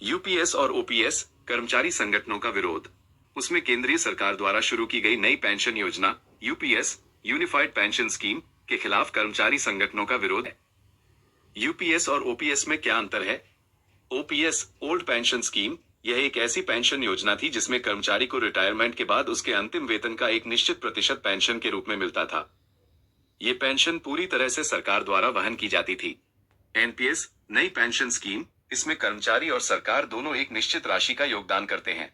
UPS और OPS कर्मचारी संगठनों का विरोध। उसमें केंद्रीय सरकार द्वारा शुरू की गई नई पेंशन योजना यूपीएस यूनिफाइड पेंशन स्कीम के खिलाफ कर्मचारी संगठनों का विरोध है। यूपीएस और ओपीएस में क्या अंतर है? ओपीएस ओल्ड पेंशन स्कीम यह एक ऐसी पेंशन योजना थी जिसमें कर्मचारी को रिटायरमेंट के बाद उसके अंतिम वेतन का एक निश्चित प्रतिशत पेंशन के रूप में मिलता था। ये पेंशन पूरी तरह से सरकार द्वारा वहन की जाती थी। एनपीएस नई पेंशन स्कीम, इसमें कर्मचारी और सरकार दोनों एक निश्चित राशि का योगदान करते हैं।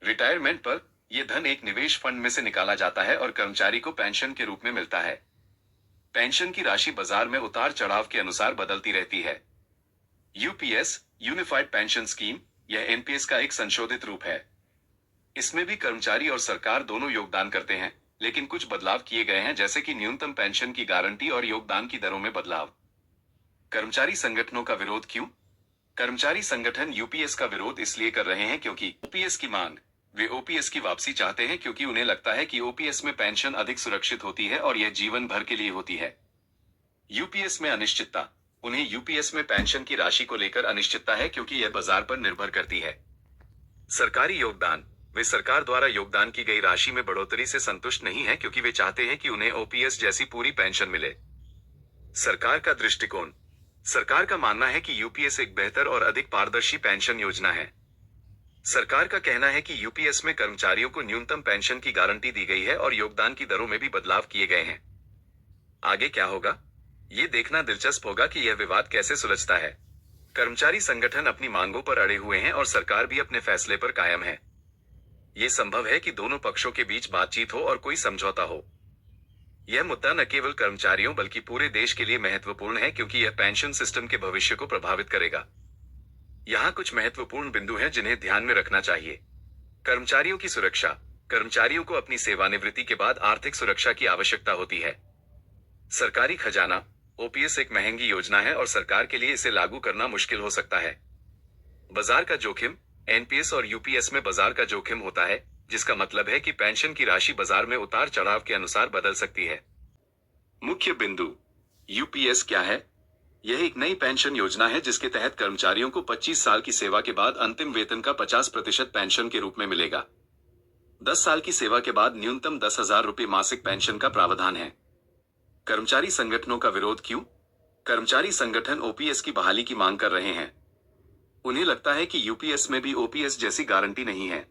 रिटायरमेंट पर यह धन एक निवेश फंड में से निकाला जाता है और कर्मचारी को पेंशन के रूप में मिलता है। पेंशन की राशि बाजार में उतार चढ़ाव के अनुसार बदलती रहती है। यूपीएस यूनिफाइड पेंशन स्कीम यह एनपीएस का एक संशोधित रूप है। इसमें भी कर्मचारी और सरकार दोनों योगदान करते हैं, लेकिन कुछ बदलाव किए गए हैं, जैसे कि न्यूनतम पेंशन की गारंटी और योगदान की दरों में बदलाव। कर्मचारी संगठनों का विरोध क्यों? कर्मचारी संगठन यूपीएस का विरोध इसलिए कर रहे हैं क्योंकि ओपीएस की मांग। वे ओपीएस की वापसी चाहते हैं क्योंकि उन्हें लगता है कि ओपीएस में पेंशन अधिक सुरक्षित होती है और यह जीवन भर के लिए होती है। यूपीएस में अनिश्चितता। उन्हें यूपीएस में पेंशन की राशि को लेकर अनिश्चितता है क्योंकि यह बाजार पर निर्भर करती है। सरकारी योगदान। वे सरकार द्वारा योगदान की गई राशि में बढ़ोतरी से संतुष्ट नहीं है क्योंकि वे चाहते हैं कि उन्हें ओपीएस जैसी पूरी पेंशन मिले। सरकार का दृष्टिकोण। सरकार का मानना है कि यूपीएस एक बेहतर और अधिक पारदर्शी पेंशन योजना है। सरकार का कहना है कि यूपीएस में कर्मचारियों को न्यूनतम पेंशन की गारंटी दी गई है और योगदान की दरों में भी बदलाव किए गए हैं। आगे क्या होगा, ये देखना दिलचस्प होगा कि यह विवाद कैसे सुलझता है। कर्मचारी संगठन अपनी मांगों पर अड़े हुए हैं और सरकार भी अपने फैसले पर कायम है। ये संभव है कि दोनों पक्षों के बीच बातचीत हो और कोई समझौता हो। यह मुद्दा न केवल कर्मचारियों बल्कि पूरे देश के लिए महत्वपूर्ण है क्योंकि यह पेंशन सिस्टम के भविष्य को प्रभावित करेगा। यहाँ कुछ महत्वपूर्ण बिंदु हैं जिन्हें ध्यान में रखना चाहिए। कर्मचारियों की सुरक्षा। कर्मचारियों को अपनी सेवानिवृत्ति के बाद आर्थिक सुरक्षा की आवश्यकता होती है। सरकारी खजाना। ओपीएस एक महंगी योजना है और सरकार के लिए इसे लागू करना मुश्किल हो सकता है। बाजार का जोखिम। एनपीएस और यूपीएस में बाजार का जोखिम होता है, जिसका मतलब है कि पेंशन की राशि बाजार में उतार चढ़ाव के अनुसार बदल सकती है। मुख्य बिंदु। यूपीएस क्या है? यह एक नई पेंशन योजना है जिसके तहत कर्मचारियों को 25 साल की सेवा के बाद अंतिम वेतन का 50% पेंशन के रूप में मिलेगा। 10 साल की सेवा के बाद न्यूनतम 10,000 रुपये मासिक पेंशन का प्रावधान है। कर्मचारी संगठनों का विरोध क्यों? कर्मचारी संगठन ओपीएस की बहाली की मांग कर रहे हैं। उन्हें लगता है कि यूपीएस में भी ओपीएस जैसी गारंटी नहीं है।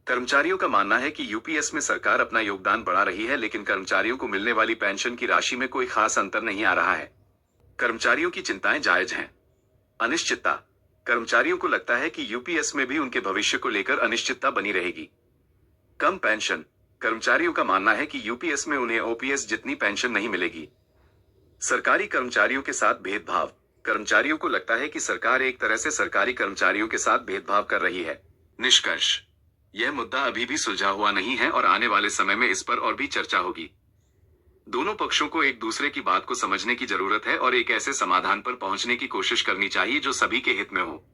कर्मचारियों का मानना है कि यूपीएस में सरकार अपना योगदान बढ़ा रही है, लेकिन कर्मचारियों को मिलने वाली पेंशन की राशि में कोई खास अंतर नहीं आ रहा है। कर्मचारियों की चिंताएं जायज हैं। अनिश्चितता। कर्मचारियों को लगता है कि यूपीएस में भी उनके भविष्य को लेकर अनिश्चितता बनी रहेगी। कम पेंशन। कर्मचारियों का मानना है कि यूपीएस में उन्हें ओपीएस जितनी पेंशन नहीं मिलेगी। सरकारी कर्मचारियों के साथ भेदभाव। कर्मचारियों को लगता है कि सरकार एक तरह से सरकारी कर्मचारियों के साथ भेदभाव कर रही है। निष्कर्ष। यह मुद्दा अभी भी सुलझा हुआ नहीं है और आने वाले समय में इस पर और भी चर्चा होगी। दोनों पक्षों को एक दूसरे की बात को समझने की जरूरत है और एक ऐसे समाधान पर पहुंचने की कोशिश करनी चाहिए जो सभी के हित में हो।